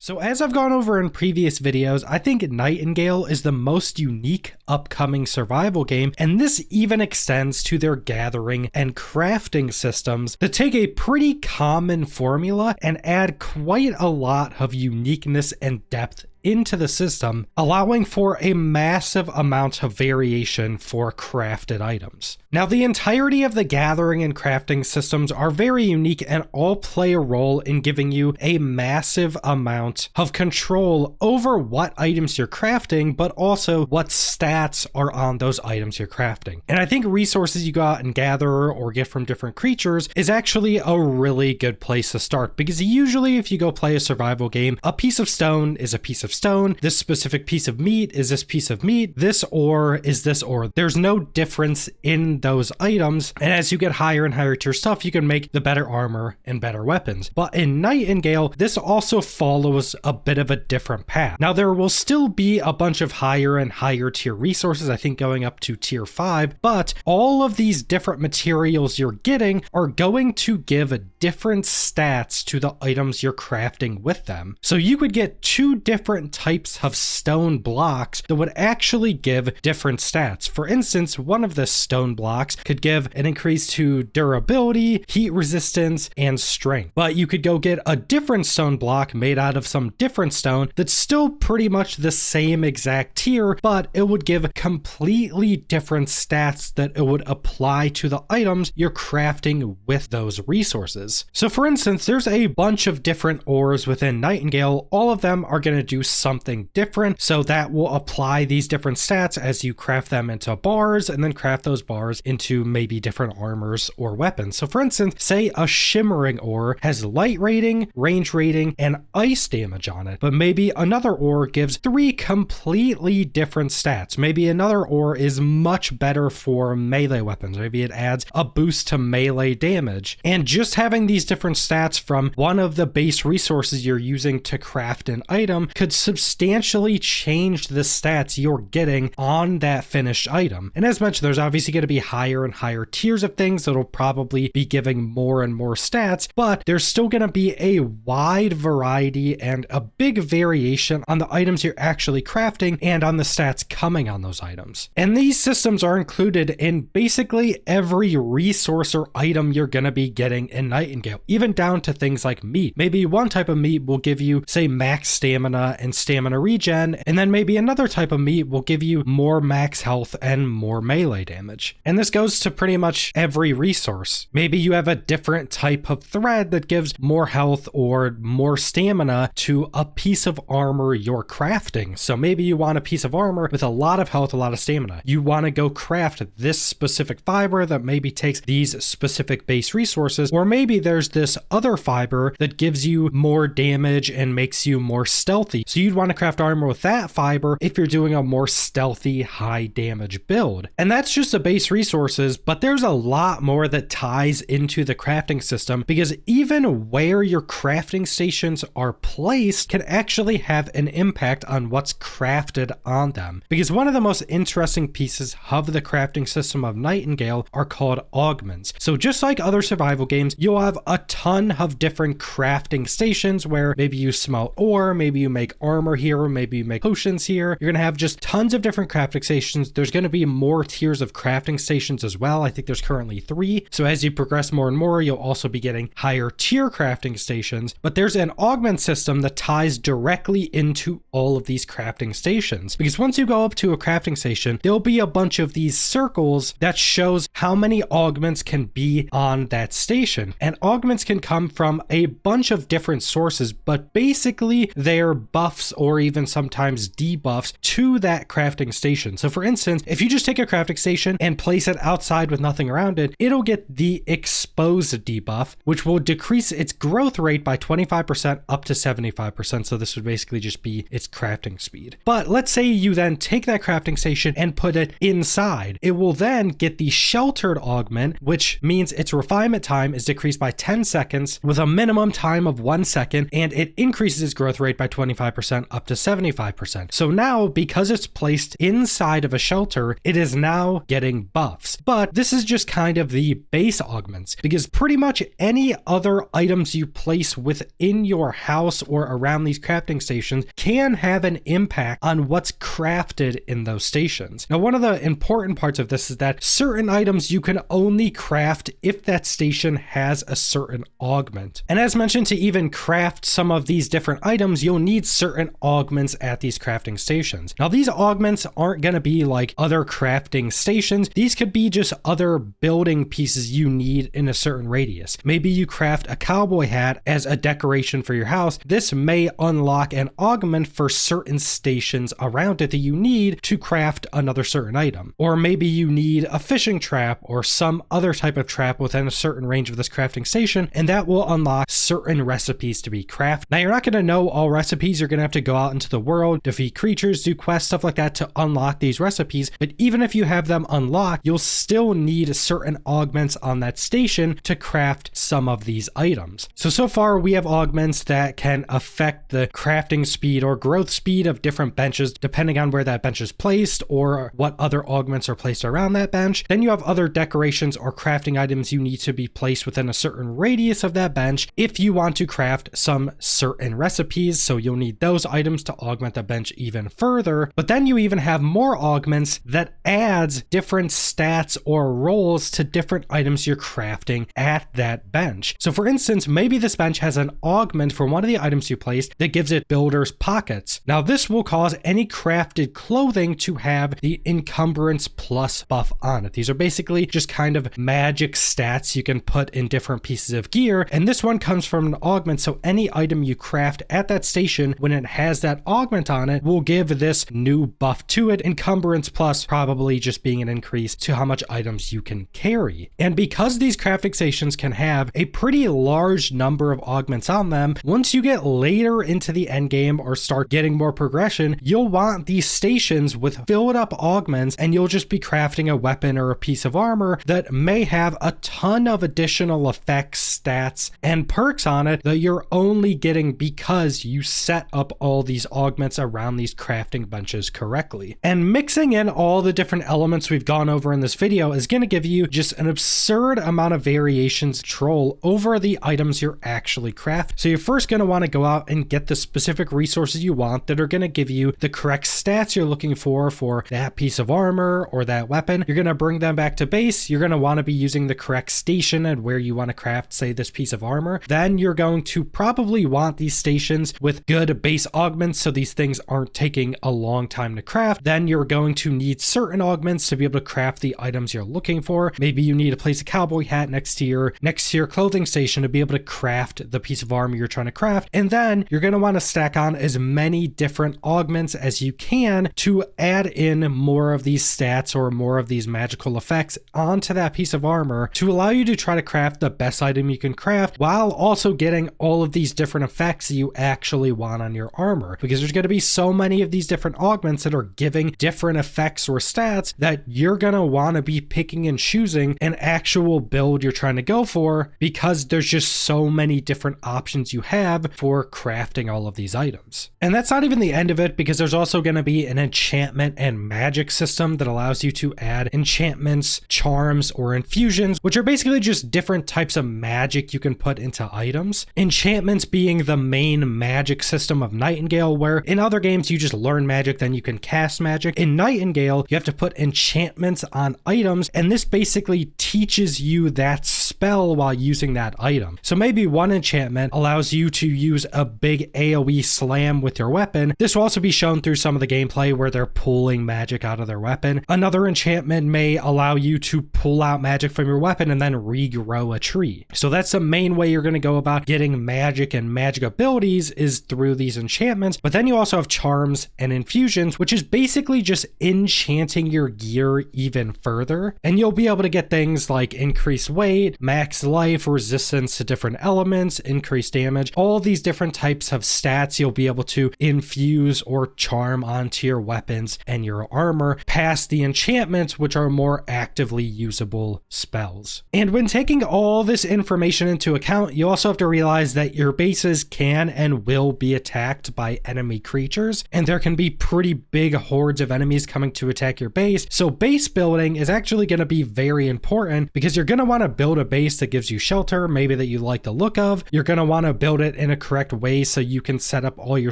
So as I've gone over in previous videos, I think Nightingale is the most unique upcoming survival game, and this even extends to their gathering and crafting systems that take a pretty common formula and add quite a lot of uniqueness and depth into the system, allowing for a massive amount of variation for crafted items. Now, the entirety of the gathering and crafting systems are very unique and all play a role in giving you a massive amount of control over what items you're crafting, but also what stats are on those items you're crafting. And I think resources you go out and gather or get from different creatures is actually a really good place to start, because usually if you go play a survival game, a piece of stone is a piece of stone, this specific piece of meat is this piece of meat, this ore is this ore. There's no difference in those items, and as you get higher and higher tier stuff, you can make the better armor and better weapons. But in Nightingale, this also follows a bit of a different path. Now, there will still be a bunch of higher and higher tier resources, I think going up to tier 5, but all of these different materials you're getting are going to give different stats to the items you're crafting with them. So you could get 2 different types of stone blocks that would actually give different stats. For instance, one of the stone blocks could give an increase to durability, heat resistance, and strength. But you could go get a different stone block made out of some different stone that's still pretty much the same exact tier, but it would give completely different stats that it would apply to the items you're crafting with those resources. So for instance, there's a bunch of different ores within Nightingale. All of them are going to do something different, so that will apply these different stats as you craft them into bars and then craft those bars into maybe different armors or weapons. So for instance, say a shimmering ore has light rating, range rating, and ice damage on it, but maybe another ore gives 3 completely different stats. Maybe another ore is much better for melee weapons. Maybe it adds a boost to melee damage. And just having these different stats from one of the base resources you're using to craft an item could substantially change the stats you're getting on that finished item. And as mentioned, there's obviously going to be higher and higher tiers of things that'll probably be giving more and more stats, but there's still going to be a wide variety and a big variation on the items you're actually crafting and on the stats coming on those items. And these systems are included in basically every resource or item you're going to be getting in Nightingale, even down to things like meat. Maybe one type of meat will give you, say, max stamina and stamina regen, and then maybe another type of meat will give you more max health and more melee damage. And this goes to pretty much every resource. Maybe you have a different type of thread that gives more health or more stamina to a piece of armor you're crafting. So maybe you want a piece of armor with a lot of health, a lot of stamina. You want to go craft this specific fiber that maybe takes these specific base resources, or maybe there's this other fiber that gives you more damage and makes you more stealthy. So you'd want to craft armor with that fiber if you're doing a more stealthy, high damage build. And that's just the base resources, but there's a lot more that ties into the crafting system, because even where your crafting stations are placed can actually have an impact on what's crafted on them. Because one of the most interesting pieces of the crafting system of Nightingale are called augments. So just like other survival games, you'll have a ton of different crafting stations where maybe you smelt ore, maybe you make armor here, maybe you make potions here. You're going to have just tons of different crafting stations. There's going to be more tiers of crafting stations as well. I think there's currently 3. So as you progress more and more, you'll also be getting higher tier crafting stations. But there's an augment system that ties directly into all of these crafting stations. Because once you go up to a crafting station, there'll be a bunch of these circles that shows how many augments can be on that station. And augments can come from a bunch of different sources, but basically they're buffs or even sometimes debuffs to that crafting station. So for instance, if you just take a crafting station and place it outside with nothing around it, it'll get the exposed debuff, which will decrease its growth rate by 25% up to 75%. So this would basically just be its crafting speed. But let's say you then take that crafting station and put it inside. It will then get the sheltered augment, which means its refinement time is decreased by 10 seconds with a minimum time of 1 second, and it increases its growth rate by 25% 25% up to 75%. So now, because it's placed inside of a shelter, it is now getting buffs. But this is just kind of the base augments, because pretty much any other items you place within your house or around these crafting stations can have an impact on what's crafted in those stations. Now, one of the important parts of this is that certain items you can only craft if that station has a certain augment. And as mentioned, to even craft some of these different items, you'll need certain augments at these crafting stations. Now, these augments aren't going to be like other crafting stations. These could be just other building pieces you need in a certain radius. Maybe you craft a cowboy hat as a decoration for your house. This may unlock an augment for certain stations around it that you need to craft another certain item. Or maybe you need a fishing trap or some other type of trap within a certain range of this crafting station, and that will unlock certain recipes to be crafted. Now, you're not going to know all recipes. You're going to have to go out into the world, defeat creatures, do quests, stuff like that to unlock these recipes. But even if you have them unlocked, you'll still need certain augments on that station to craft some of these items. So far we have augments that can affect the crafting speed or growth speed of different benches depending on where that bench is placed or what other augments are placed around that bench. Then you have other decorations or crafting items you need to be placed within a certain radius of that bench if you want to craft some certain recipes, so you'll need those items to augment the bench even further. But then you even have more augments that adds different stats or roles to different items you're crafting at that bench. So for instance, maybe this bench has an augment for one of the items you placed that gives it builder's pockets. Now this will cause any crafted clothing to have the encumbrance plus buff on it. These are basically just kind of magic stats you can put in different pieces of gear, and this one comes from an augment, so any item you craft at that station when it has that augment on it will give this new buff to it, encumbrance plus probably just being an increase to how much items you can carry. And because these crafting stations can have a pretty large number of augments on them, once you get later into the end game or start getting more progression, you'll want these stations with filled up augments, and you'll just be crafting a weapon or a piece of armor that may have a ton of additional effects, stats, and perks on it that you're only getting because you set up all these augments around these crafting benches correctly. And mixing in all the different elements we've gone over in this video is going to give you just an absurd amount of variations control over the items you're actually crafting. So you're first going to want to go out and get the specific resources you want that are going to give you the correct stats you're looking for that piece of armor or that weapon. You're going to bring them back to base. You're going to want to be using the correct station and where you want to craft, say, this piece of armor. Then you're going to probably want these stations with good base augments so these things aren't taking a long time to craft. Then you're going to need certain augments to be able to craft the items you're looking for. Maybe you need to place a cowboy hat next to your clothing station to be able to craft the piece of armor you're trying to craft. And then you're going to want to stack on as many different augments as you can to add in more of these stats or more of these magical effects onto that piece of armor to allow you to try to craft the best item you can craft while also getting all of these different effects you actually want on your armor, because there's going to be so many of these different augments that are giving different effects or stats that you're going to want to be picking and choosing an actual build you're trying to go for, because there's just so many different options you have for crafting all of these items. And that's not even the end of it, because there's also going to be an enchantment and magic system that allows you to add enchantments, charms, or infusions, which are basically just different types of magic you can put into items. Enchantments being the main magic system of Nightingale, where in other games you just learn magic, then you can cast magic. In Nightingale, you have to put enchantments on items, and this basically teaches you that spell while using that item. So maybe one enchantment allows you to use a big AoE slam with your weapon. This will also be shown through some of the gameplay where they're pulling magic out of their weapon. Another enchantment may allow you to pull out magic from your weapon and then regrow a tree. So that's the main way you're going to go about getting magic and magic abilities, is through these enchantments. But then you also have charms and infusions, which is basically just enchanting your gear even further. And you'll be able to get things like increased weight, max life, resistance to different elements, increased damage, all these different types of stats you'll be able to infuse or charm onto your weapons and your armor, past the enchantments, which are more actively usable spells. And when taking all this information into account, you also have to realize that your bases can and will be attacked attacked by enemy creatures, and there can be pretty big hordes of enemies coming to attack your base. So base building is actually going to be very important because you're going to want to build a base that gives you shelter, maybe that you like the look of. You're going to want to build it in a correct way so you can set up all your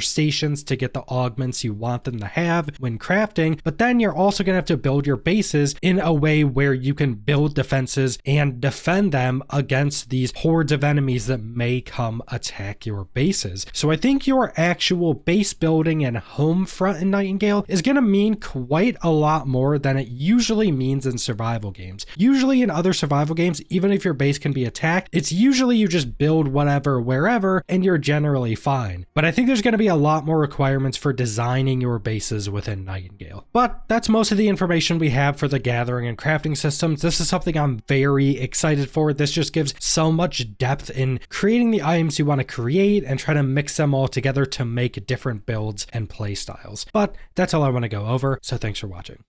stations to get the augments you want them to have when crafting, but then you're also going to have to build your bases in a way where you can build defenses and defend them against these hordes of enemies that may come attack your bases. So I think your actual base building and home front in Nightingale is going to mean quite a lot more than it usually means in survival games. Usually in other survival games, even if your base can be attacked, it's usually you just build whatever wherever and you're generally fine. But I think there's going to be a lot more requirements for designing your bases within Nightingale. But that's most of the information we have for the gathering and crafting systems. This is something I'm very excited for. This just gives so much depth in creating the items you want to create and try to mix them all together to make different builds and play styles. But that's all I want to go over, so thanks for watching.